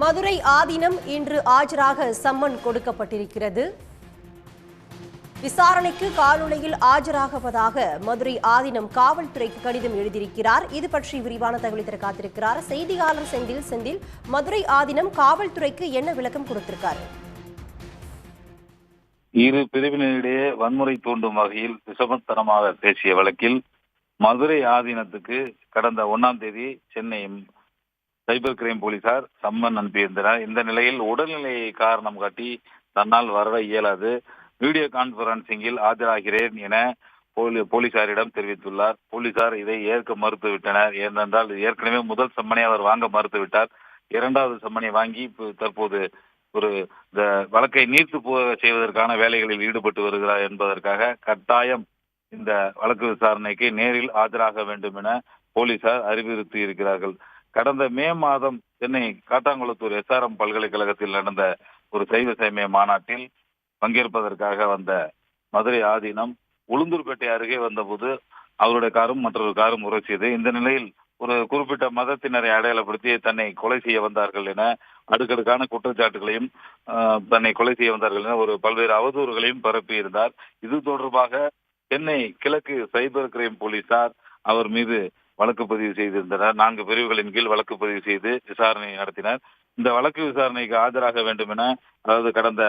மதுரை ஆதீனம் இன்று ஆஜராக சம்மன் கொடுக்கப்பட்டிருக்கிறது. விசாரணைக்கு காணொலியில் ஆஜராகுவதாக மதுரை ஆதீனம் காவல்துறைக்கு கடிதம் எழுதியிருக்கிறார். இது பற்றி விரிவான தகவலை தர காத்திருக்கிறார் செய்தியாளர் செந்தில். மதுரை ஆதீனம் காவல்துறைக்கு என்ன விளக்கம் கொடுத்திருக்காரு? இரு பிரிவினரிடையே வன்முறை தூண்டும் வகையில் விஷமத்தனமாக பேசிய வழக்கில் மதுரை ஆதீனத்துக்கு கடந்த 1ஆம் தேதி சென்னை சைபர் கிரைம் போலீசார் சம்மன் அனுப்பியிருந்தனர். இந்த நிலையில் உடல்நிலையை காரணம் காட்டி தன்னால் வர இயலாது, வீடியோ கான்பரன்சிங்கில் ஆஜராகிறேன் என போலீசாரிடம் தெரிவித்துள்ளார். போலீசார் இதை ஏற்க மறுத்துவிட்டனர். ஏனென்றால் ஏற்கனவே முதல் சம்மனை அவர் வாங்க மறுத்துவிட்டார். 2வது சம்மனை வாங்கி தற்போது இந்த வழக்கை நீர்த்து செய்வதற்கான வேலைகளில் ஈடுபட்டு வருகிறார் என்பதற்காக கட்டாயம் இந்த வழக்கு விசாரணைக்கு நேரில் ஆஜராக வேண்டும் என போலீசார் அறிவுறுத்தி இருக்கிறார்கள். கடந்த மே மாதம் சென்னை காட்டாங்குளத்தூர் SRM பல்கலைக்கழகத்தில் நடந்த ஒரு சைவ சமய மாநாட்டில் பங்கேற்பதற்காக வந்த மதுரை ஆதீனம் உளுந்தூர்பேட்டை அருகே வந்தபோது அவருடைய காரும் மற்றொரு காரும் உரசியது. இந்த நிலையில் ஒரு குறிப்பிட்ட மதத்தினரை அடையாளப்படுத்தி தன்னை கொலை செய்ய வந்தார்கள் என அடுக்கடுக்கான குற்றச்சாட்டுகளையும் தன்னை கொலை செய்ய வந்தார்கள் என பல்வேறு அவதூறுகளையும் பரப்பியிருந்தார். இது தொடர்பாக சென்னை கிழக்கு சைபர் கிரைம் போலீசார் அவர் மீது வழக்கு பதிவு செய்திருந்தனர். 4 பிரிவுகளின் கீழ் வழக்கு பதிவு செய்து விசாரணை நடத்தினர். இந்த வழக்கு விசாரணைக்கு ஆஜராக வேண்டும் என, அதாவது கடந்த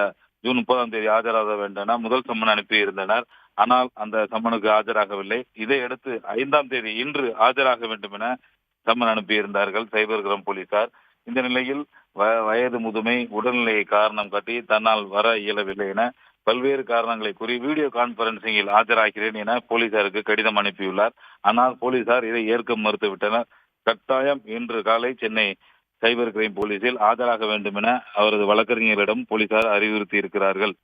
ஜூன் 30ஆம் தேதி ஆஜராக வேண்டும் என முதல் சம்மன் அனுப்பியிருந்தனர். ஆனால் அந்த சம்மனுக்கு ஆஜராகவில்லை. இதையடுத்து 5ஆம் தேதி இன்று ஆஜராக வேண்டும் என சம்மன் அனுப்பியிருந்தார்கள் சைபர் கிரைம் போலீசார். இந்த நிலையில் வயது முதுமை, உடல்நிலையை காரணம் காட்டி தன்னால் வர இயலவில்லை என பல்வேறு காரணங்களை கூறி வீடியோ கான்பரன்சிங்கில் ஆஜராகிறேன் என போலீசாருக்கு கடிதம் அனுப்பியுள்ளார். ஆனால் போலீசார் இதை ஏற்க மறுத்துவிட்டனர். கட்டாயம் இன்று காலை சென்னை சைபர் கிரைம் போலீசில் ஆஜராக வேண்டும் என அவரது வழக்கறிஞரிடம் போலீசார் அறிவுறுத்தி இருக்கிறார்கள்.